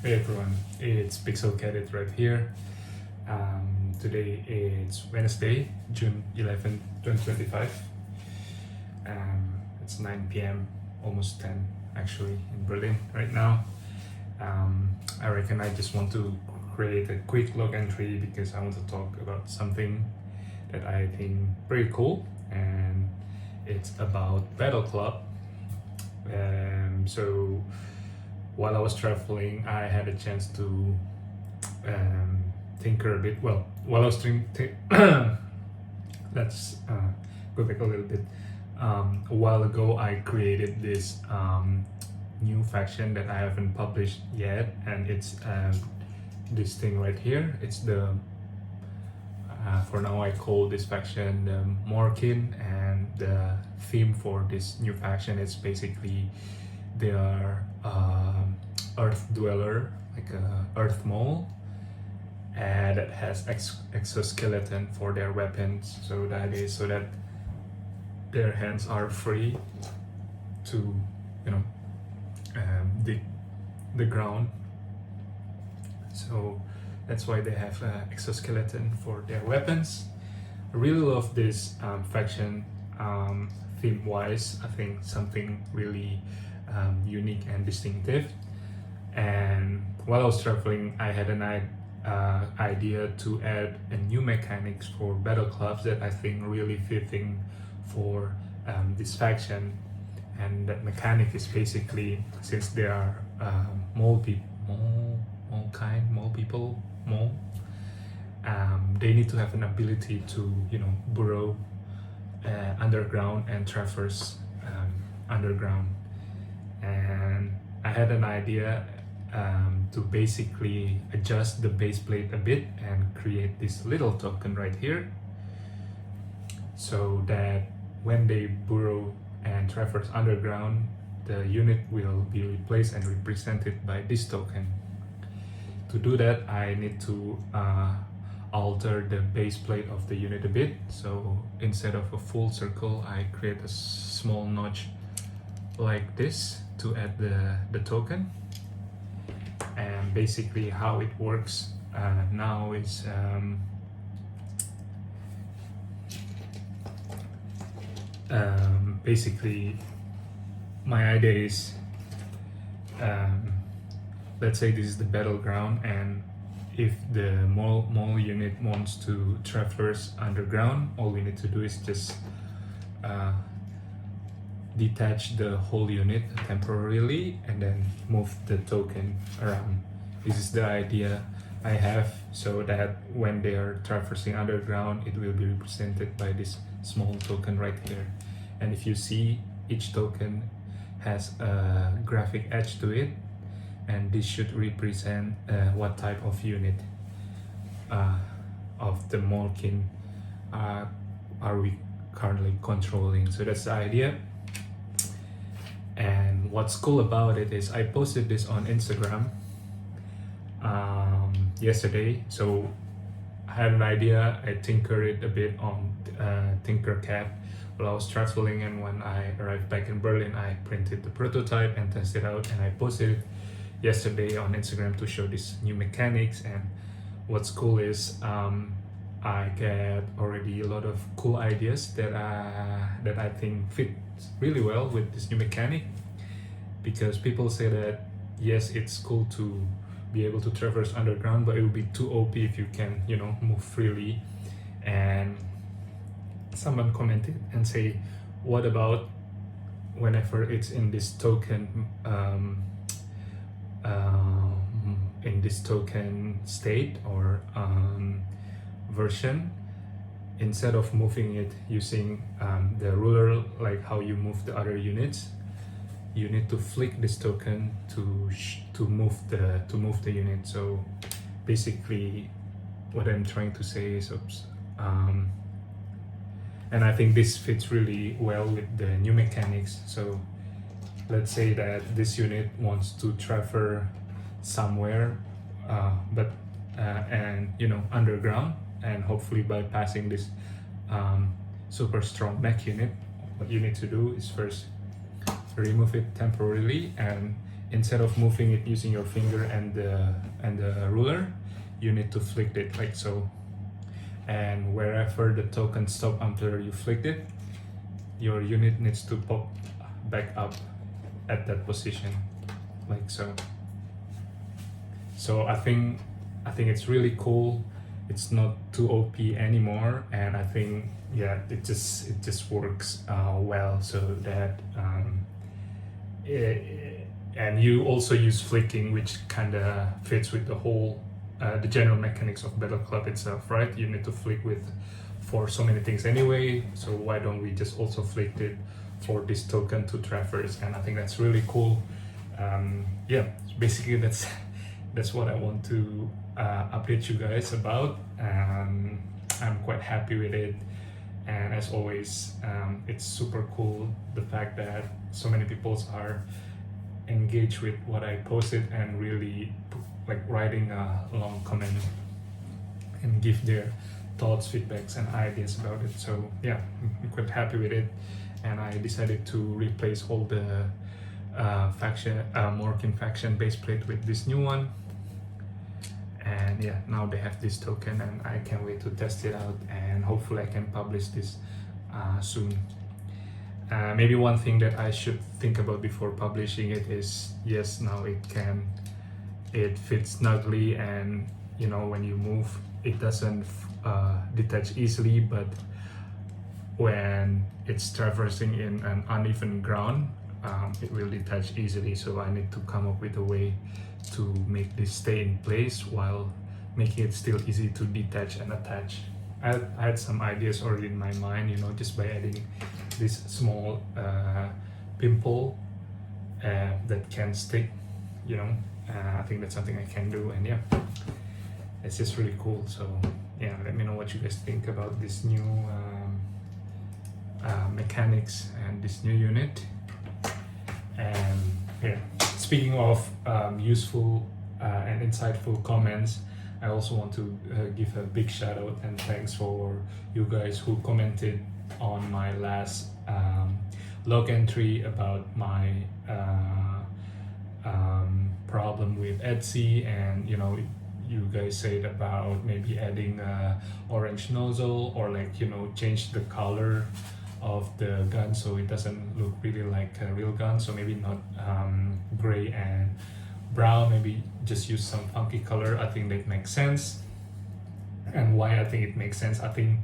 Hey everyone, it's Pixel Cadet right here. Today it's Wednesday, June 11th, 2025. It's 9 p.m., almost 10 actually in Berlin right now. I reckon I just want to create a quick log entry because I want to talk about something that I think pretty cool, and it's about Battleclub. So while I was traveling, I had a chance to tinker a bit. Well, while I was let's go back a little bit. A while ago, I created this new faction that I haven't published yet, and it's this thing right here. It's the for now I call this faction the Morkin, and the theme for this new faction is basically they are earth dweller, like a earth mole, and that has exoskeleton for their weapons. So that is so that their hands are free to dig the ground. So that's why they have exoskeleton for their weapons. I really love this faction theme wise. I think something really unique and distinctive. And while I was traveling, I had an idea to add a new mechanics for battle clubs that I think really fitting for this faction. And that mechanic is basically, since they are mole people, they need to have an ability to burrow underground and traverse underground. And I had an idea to basically adjust the base plate a bit and create this little token right here, so that when they burrow and traverse underground, the unit will be replaced and represented by this token. To do that, I need to alter the base plate of the unit a bit. So instead of a full circle, I create a small notch like this to add the token. And basically how it works now is basically my idea is let's say this is the battleground, and if the mole unit wants to traverse underground, all we need to do is just detach the whole unit temporarily and then move the token around. This is the idea I have, so that when they are traversing underground, it will be represented by this small token right here. And if you see, each token has a graphic edge to it, and this should represent what type of unit of the Morkin are we currently controlling. So that's the idea. And what's cool about it is I posted this on Instagram yesterday. So I had an idea, I tinkered it a bit on Tinkercad while I was traveling, and when I arrived back in Berlin, I printed the prototype and tested it out, and I posted it yesterday on Instagram to show these new mechanics. And what's cool is I get already a lot of cool ideas that I think fit really well with this new mechanic, because people say that yes, it's cool to be able to traverse underground, but it would be too OP if you can move freely. And someone commented and say, what about whenever it's in this token state or version, instead of moving it using the ruler like how you move the other units, you need to flick this token to move the unit. So basically what I'm trying to say is and I think this fits really well with the new mechanics. So let's say that this unit wants to traverse somewhere underground, and hopefully bypassing this super strong mech unit. What you need to do is first remove it temporarily, and instead of moving it using your finger and the ruler, you need to flick it like so. And wherever the token stop after you flicked it, your unit needs to pop back up at that position like so. So I think it's really cool. It's not too OP anymore, and I think yeah, it just works well. So that and you also use flicking, which kind of fits with the whole the general mechanics of Battleclub itself, right? You need to flick for so many things anyway, so why don't we just also flick it for this token to traverse? And I think that's really cool. Yeah, basically that's what I want to update you guys about. I'm quite happy with it, and as always, it's super cool the fact that so many people are engaged with what I posted and really like writing a long comment and give their thoughts, feedbacks and ideas about it. So yeah, I'm quite happy with it, and I decided to replace all the Morkin faction base plate with this new one. And yeah, now they have this token, and I can't wait to test it out, and hopefully I can publish this soon. Maybe one thing that I should think about before publishing it is, yes, now it fits snugly, and you know, when you move it doesn't detach easily, but when it's traversing in an uneven ground, it will detach easily. So I need to come up with a way to make this stay in place while making it still easy to detach and attach. I had some ideas already in my mind, you know, just by adding this small pimple that can stick, you know. I think that's something I can do, and yeah, it's just really cool. So yeah, let me know what you guys think about this new mechanics and this new unit. And yeah, speaking of useful and insightful comments, I also want to give a big shout out and thanks for you guys who commented on my last log entry about my problem with Etsy, and you know, you guys said about maybe adding a orange nozzle, or like, you know, change the color of the gun so it doesn't look really like a real gun. So maybe not gray and brown, maybe just use some funky color. I think that makes sense. And why I think it makes sense, I think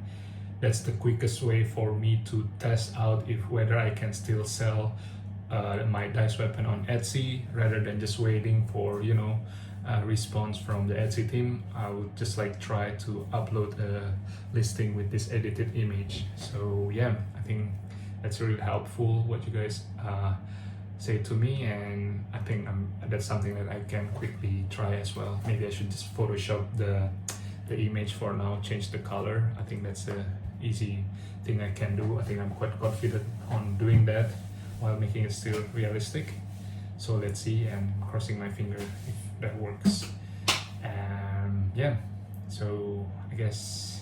that's the quickest way for me to test out if whether I can still sell my dice weapon on Etsy, rather than just waiting for, you know, a response from the Etsy team. I would just like try to upload a listing with this edited image. So yeah, I think that's really helpful what you guys say to me, and I think that's something that I can quickly try as well. Maybe I should just Photoshop the image for now, change the color. I think that's a easy thing I can do. I think I'm quite confident on doing that while making it still realistic. So let's see, and crossing my finger if that works. And yeah, so I guess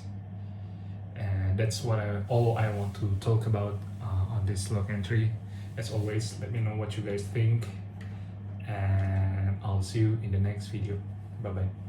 that's all I want to talk about on this log entry. As always, let me know what you guys think, and I'll see you in the next video. Bye bye.